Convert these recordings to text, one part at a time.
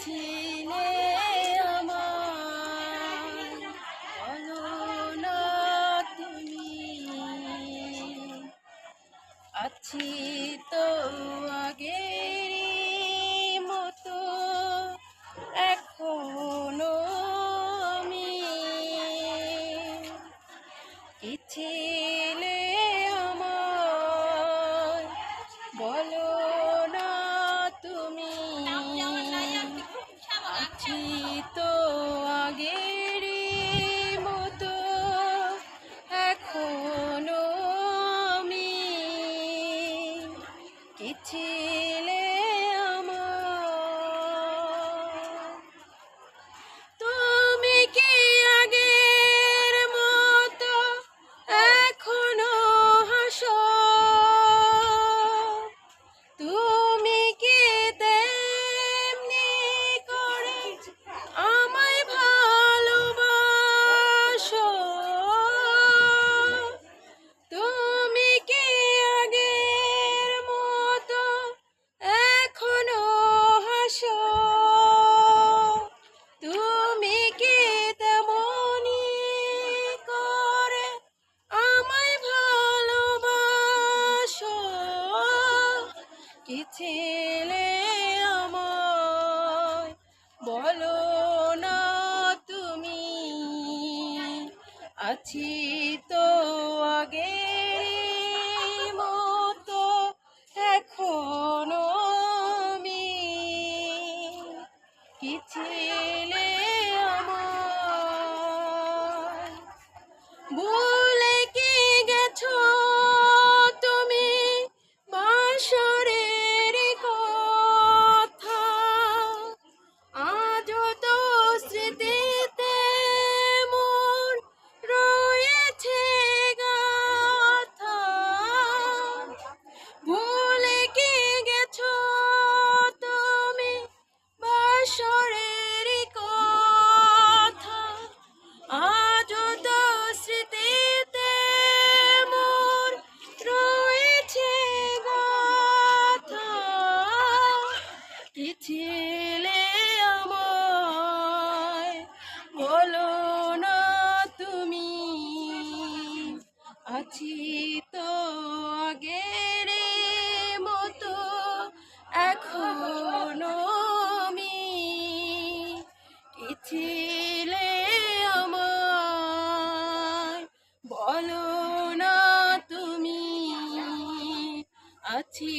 ছিলে আমার, বলো না তুমি। আছি তো আগের মতো এখনো আমি, কি ছিলে আমার, বলো না তুমি। আছি তো আগের মতো এখনো আমি, কি ছিলে আমার। তুমি কি আগের মতো এখনো হাসো, তুমি কি তেমনি করে আমায় ভালোবাসো, তুমি কি আগের মতো এখনো হাসো, তুমি কি তেমনি করে আমায় ভালোবাসো, কি ছিলে আমায়, বলো না তুমি। আছি তো আগের মতো এখনো আমি, কি ছিলে আমার। ভুলে কি গেছো তুমি বাসরের কথা, আজও তো স্মৃতিতে মোর রয়েছে গাথা। ভুলে কি গেছো তুমি বাসরের কথা, আজও তো স্মৃতিতে মোর রয়েছে গাথা, কি ছিলে আমায়, বলো না তুমি। আছি তো আগের মতো এখনো আমি, কি ছিলে আমায়, বলো না তুমি। আছি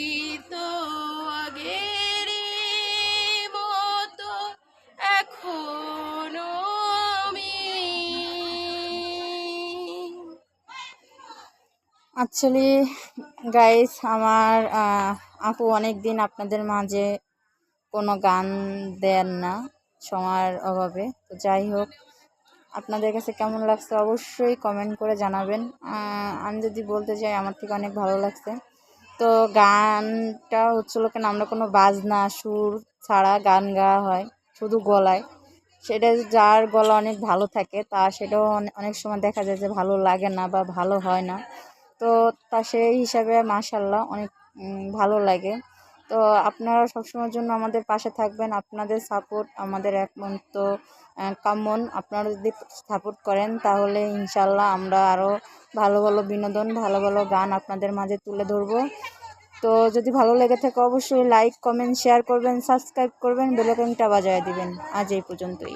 তো আগের মতো এখনো আমি। অ্যাকচুয়ালি গাইস, আমার আপু অনেক দিন আপনাদের মাঝে কোনো গান দেন না সময়ের অভাবে। তো যাই হোক, আপনাদের কাছে কেমন লাগছে অবশ্যই কমেন্ট করে জানাবেন। আমি যদি বলতে চাই, আমার থেকে অনেক ভালো লাগছে। তো গানটা হচ্ছিল কেন, আমরা কোনো বাজনা সুর ছাড়া গান গাওয়া হয় শুধু গলায়। সেটা যার গলা অনেক ভালো থাকে সেটাও অনেক সময় দেখা যায় যে ভালো লাগে না বা ভালো হয় না। তো সেই হিসাবে মাশাআল্লাহ অনেক ভালো লাগে। তো আপনারা সবসময়ের জন্য আমাদের পাশে থাকবেন। আপনাদের সাপোর্ট আমাদের একমাত্র কামন। আপনারা যদি সাপোর্ট করেন তাহলে ইনশাল্লাহ আমরা আরও ভালো ভালো বিনোদন, ভালো ভালো গান আপনাদের মাঝে তুলে ধরবো। তো যদি ভালো লেগে থাকে অবশ্যই লাইক, কমেন্ট, শেয়ার করবেন, সাবস্ক্রাইব করবেন, বেল আইকনটা বাজিয়ে দিবেন। আজ এই পর্যন্তই।